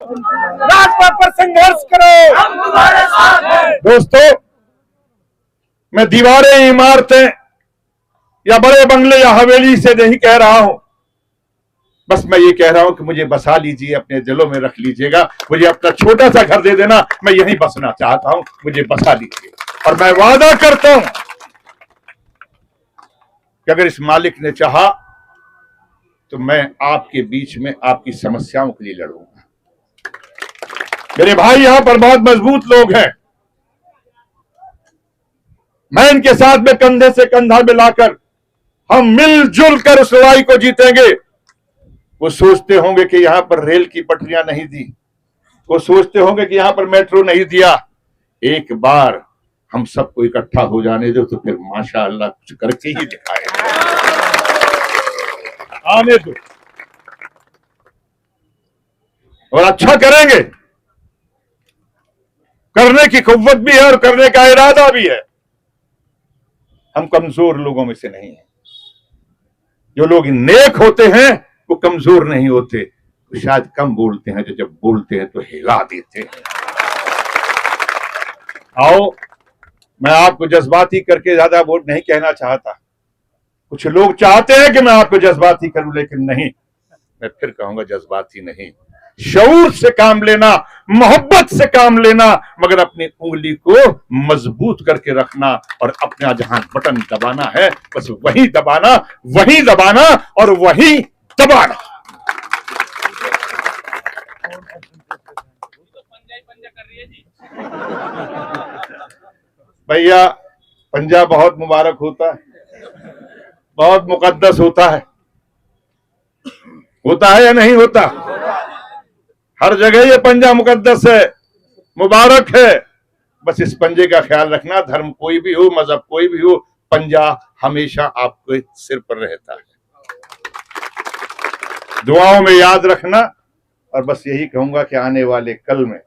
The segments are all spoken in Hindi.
राजपथ पर संघर्ष करो, हम तुम्हारे साथ हैं। दोस्तों, मैं दीवारें, इमारतें या बड़े बंगले या हवेली से नहीं कह रहा हूं, बस मैं ये कह रहा हूं कि मुझे बसा लीजिए, अपने दिलों में रख लीजिएगा। मुझे अपना छोटा सा घर दे देना, मैं यहीं बसना चाहता हूं, मुझे बसा लीजिए। और मैं वादा करता हूं कि अगर इस मालिक ने चाहा तो मैं आपके बीच में आपकी समस्याओं के लिए लड़ूंगा। मेरे भाई यहां पर बहुत मजबूत लोग हैं, मैं इनके साथ में कंधे से कंधा मिलाकर हम मिलजुल कर उस लड़ाई को जीतेंगे। वो सोचते होंगे कि यहां पर रेल की पटरियां नहीं दी, वो सोचते होंगे कि यहां पर मेट्रो नहीं दिया। एक बार हम सबको इकट्ठा हो जाने दो तो फिर माशाअल्लाह कुछ करके ही दिखाएंगे। आने दो और अच्छा करेंगे। करने की कुव्वत भी है और करने का इरादा भी है। हम कमजोर लोगों में से नहीं हैं। जो लोग नेक होते हैं वो कमजोर नहीं होते, तो शायद कम बोलते हैं, जो जब बोलते हैं तो हिला देते हैं। आओ, मैं आपको जज्बाती करके ज्यादा वोट नहीं कहना चाहता। कुछ लोग चाहते हैं कि मैं आपको जज्बाती करूं, लेकिन नहीं, मैं फिर कहूंगा जज्बाती नहीं। शऊर से काम लेना, मोहब्बत से काम लेना, मगर अपनी उंगली को मजबूत करके रखना और अपना जहां बटन दबाना है बस वही दबाना, वही दबाना और वही दबाना। भैया, पंजा बहुत मुबारक होता है, बहुत मुकद्दस होता है या नहीं होता? हर जगह ये पंजा मुकद्दस है, मुबारक है। बस इस पंजे का ख्याल रखना, धर्म कोई भी हो, मजहब कोई भी हो, पंजा हमेशा आपके सिर पर रहता है। दुआओं में याद रखना। और बस यही कहूंगा कि आने वाले कल में,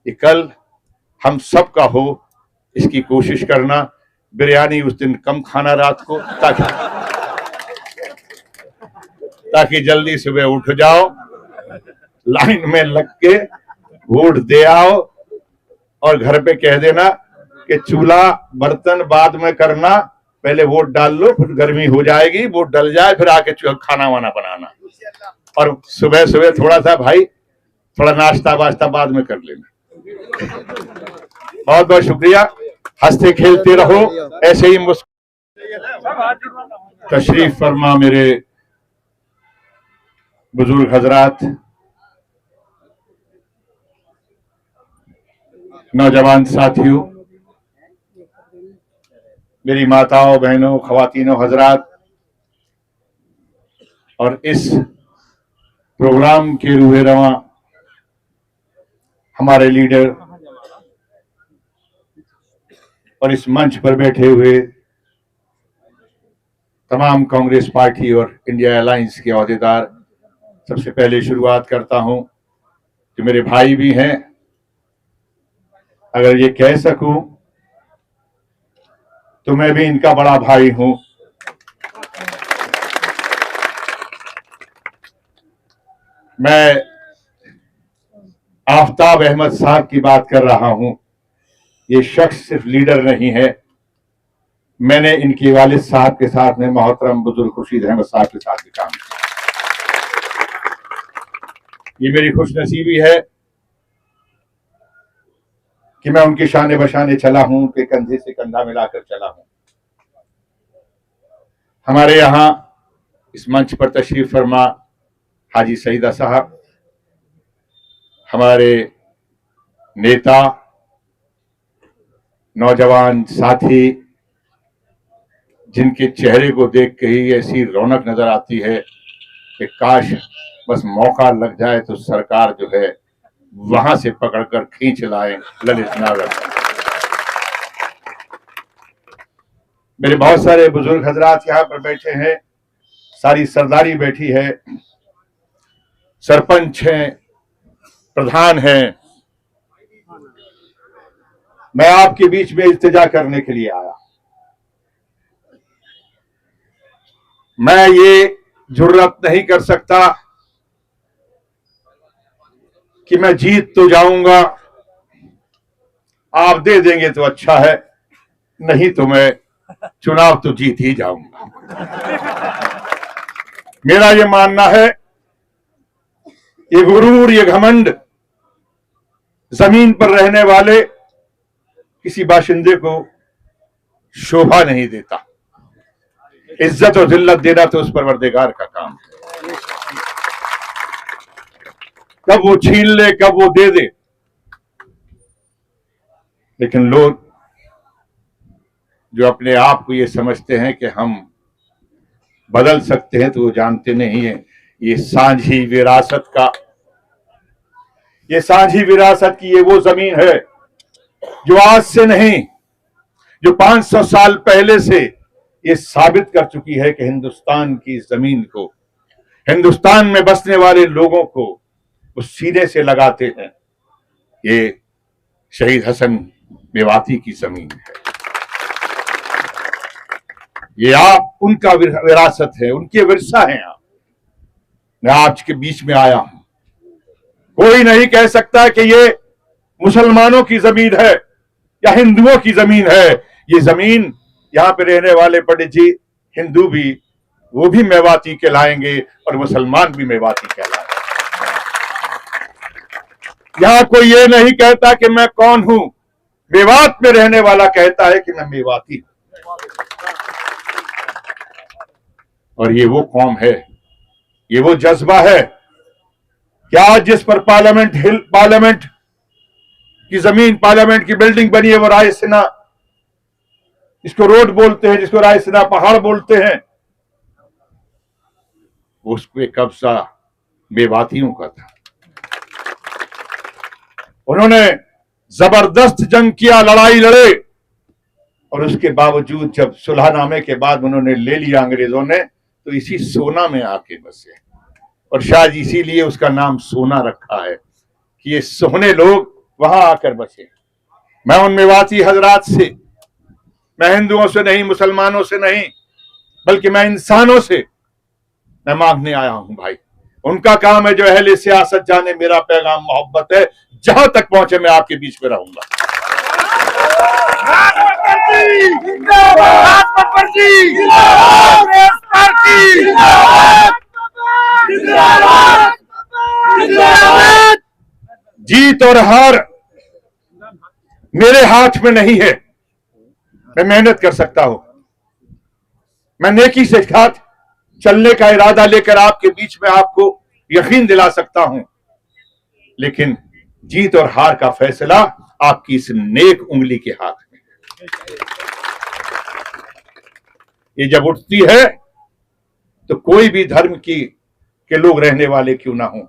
ये कल हम सबका हो, इसकी कोशिश करना। बिरयानी उस दिन कम खाना रात को, ताकि जल्दी सुबह उठ जाओ, लाइन में लग के वोट दे आओ और घर पे कह देना कि चूल्हा बर्तन बाद में करना, पहले वोट डाल लो, फिर गर्मी हो जाएगी, वोट डल जाए, फिर आके खाना वाना बनाना। और सुबह सुबह थोड़ा सा भाई, थोड़ा नाश्ता वाश्ता बाद में कर लेना। बहुत बहुत शुक्रिया। हंसते खेलते रहो, ऐसे ही तशरीफ फरमा मेरे बुजुर्ग हजरात, नौजवान साथियों, मेरी माताओं, बहनों, खवातीनों, हजरात, और इस प्रोग्राम के रूहे रवां हमारे लीडर और इस मंच पर बैठे हुए तमाम कांग्रेस पार्टी और इंडिया अलायंस के अहदेदार, सबसे पहले शुरुआत करता हूं कि मेरे भाई भी हैं, अगर ये कह सकूं तो मैं भी इनका बड़ा भाई हूं। मैं आफ्ताब अहमद साहब की बात कर रहा हूं। ये शख्स सिर्फ लीडर नहीं है, मैंने इनके वालिद साहब के साथ में, मोहतरम बुजुर्ग खुर्शीद अहमद साहब के साथ भी काम किया। ये मेरी खुशनसीबी है कि मैं उनके शाने बशाने चला हूं, उनके कंधे से कंधा मिलाकर चला हूं। हमारे यहां इस मंच पर तशरीफ फरमा हाजी सईदा साहब, हमारे नेता, नौजवान साथी, जिनके चेहरे को देख के ही ऐसी रौनक नजर आती है कि काश बस मौका लग जाए तो सरकार जो है वहां से पकड़कर खींच लाए। ललित नागर, मेरे बहुत सारे बुजुर्ग हजरात यहाँ पर बैठे हैं, सारी सरदारी बैठी है, सरपंच हैं, प्रधान हैं। मैं आपके बीच में इल्तिजा करने के लिए आया। मैं ये जुर्रत नहीं कर सकता कि मैं जीत तो जाऊंगा, आप दे देंगे तो अच्छा है, नहीं तो मैं चुनाव तो जीत ही जाऊंगा। मेरा ये मानना है, ये गुरूर, ये घमंड जमीन पर रहने वाले किसी बाशिंदे को शोभा नहीं देता। इज्जत और जिल्लत देना तो उस परवरदिगार का काम है। कब वो छीन ले, कब वो दे दे। लेकिन लोग जो अपने आप को ये समझते हैं कि हम बदल सकते हैं, तो वो जानते नहीं है ये सांझी विरासत की ये वो जमीन है जो आज से नहीं, जो 500 साल पहले से ये साबित कर चुकी है कि हिंदुस्तान की जमीन को, हिंदुस्तान में बसने वाले लोगों को वो सीने से लगाते हैं। ये शहीद हसन मेवाती की जमीन है। ये आप उनका विरासत है, उनके विरसा हैं आप। मैं आज के बीच में आया हूं। कोई नहीं कह सकता कि ये मुसलमानों की जमीन है या हिंदुओं की जमीन है। ये जमीन, यहां पे रहने वाले पंडित जी हिंदू भी, वो भी मेवाती कहलाएंगे और मुसलमान भी मेवाती कहलाएंगे। यहां कोई ये नहीं कहता कि मैं कौन हूं। मेवात में रहने वाला कहता है कि मैं मेवाती हूं। और ये वो कौम है, ये वो जज्बा है कि आज जिस पर पार्लियामेंट की जमीन, पार्लियामेंट की बिल्डिंग बनी है, वो रायसीना, जिसको रोड बोलते हैं, जिसको रायसीना पहाड़ बोलते हैं, उस पे कब्जा मेवातियों का था। उन्होंने जबरदस्त जंग किया, लड़ाई लड़े, और उसके बावजूद जब सुलहनामे के बाद उन्होंने ले लिया अंग्रेजों ने, तो इसी सोना में आके बसे। और शायद इसीलिए उसका नाम सोना रखा है कि ये सोने लोग वहां आकर बसे। मैं उन मेवाती हजरात से, मैं हिंदुओं से नहीं, मुसलमानों से नहीं, बल्कि मैं इंसानों से मैं मांगने आया हूं भाई। उनका काम है जो अहले सियासत जाने, मेरा पैगाम मोहब्बत है। जहां तक पहुंचे मैं आपके बीच में रहूंगा। जीत और हार मेरे हाथ में नहीं है। मैं मेहनत कर सकता हूं, मैं नेकी से साथ चलने का इरादा लेकर आपके बीच में आपको यकीन दिला सकता हूं, लेकिन जीत और हार का फैसला आपकी इस नेक उंगली के हाथ में है। ये जब उठती है तो कोई भी धर्म के लोग रहने वाले क्यों ना हो,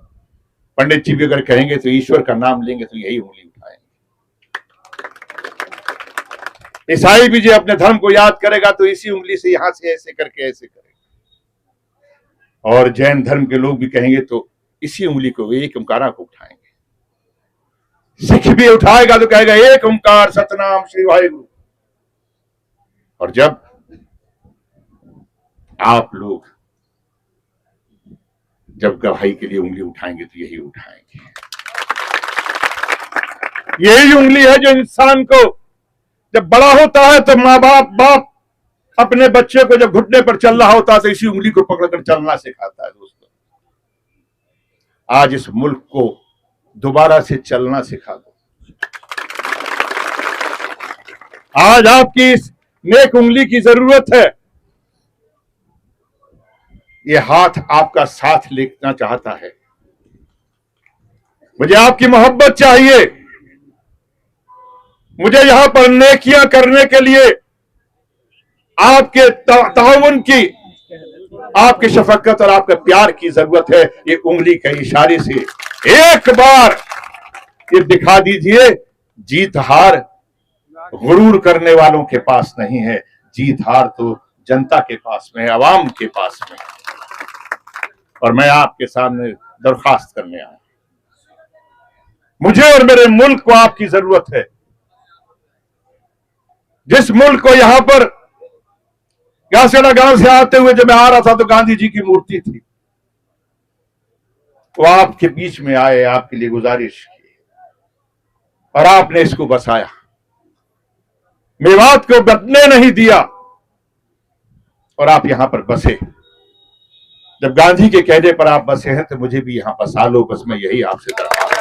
पंडित जी भी अगर कहेंगे तो ईश्वर का नाम लेंगे तो यही उंगली उठाएंगे। ईसाई भी जो अपने धर्म को याद करेगा तो इसी उंगली से यहां से ऐसे करके ऐसे करेगा। और जैन धर्म के लोग भी कहेंगे तो इसी उंगली को, एक ओंकारा को उठाएंगे। सिख भी उठाएगा तो कहेगा एक ओंकार सतनाम श्री वाहिगुरु। और जब आप लोग जब गवाही के लिए उंगली उठाएंगे तो यही उठाएंगे। यही उंगली है जो इंसान को जब बड़ा होता है तो माँ बाप अपने बच्चे को जब घुटने पर चल रहा होता है तो इसी उंगली को पकड़कर चलना सिखाता है। दोस्तों, आज इस मुल्क को दोबारा से चलना सिखा दो। आज आपकी इस नेक उंगली की जरूरत है। ये हाथ आपका साथ लेना चाहता है। मुझे आपकी मोहब्बत चाहिए। मुझे यहां पर नेकियां करने के लिए आपके ताउन की, आपकी शफकत और आपके प्यार की जरूरत है। ये उंगली के इशारे से एक बार ये दिखा दीजिए। जीत हार गुरूर करने वालों के पास नहीं है, जीत हार तो जनता के पास में है, आवाम के पास में। और मैं आपके सामने दरखास्त करने आया, मुझे और मेरे मुल्क को आपकी जरूरत है। जिस मुल्क को यहां पर गासेड़ा गांव से आते हुए जब मैं आ रहा था तो गांधी जी की मूर्ति थी। वो आपके बीच में आए, आपके लिए गुजारिश की और आपने इसको बसाया। मेवात को बदने नहीं दिया और आप यहां पर बसे। जब गांधी के कहने पर आप बसे हैं तो मुझे भी यहां बसा लो, बस मैं यही आपसे दरख्वास्त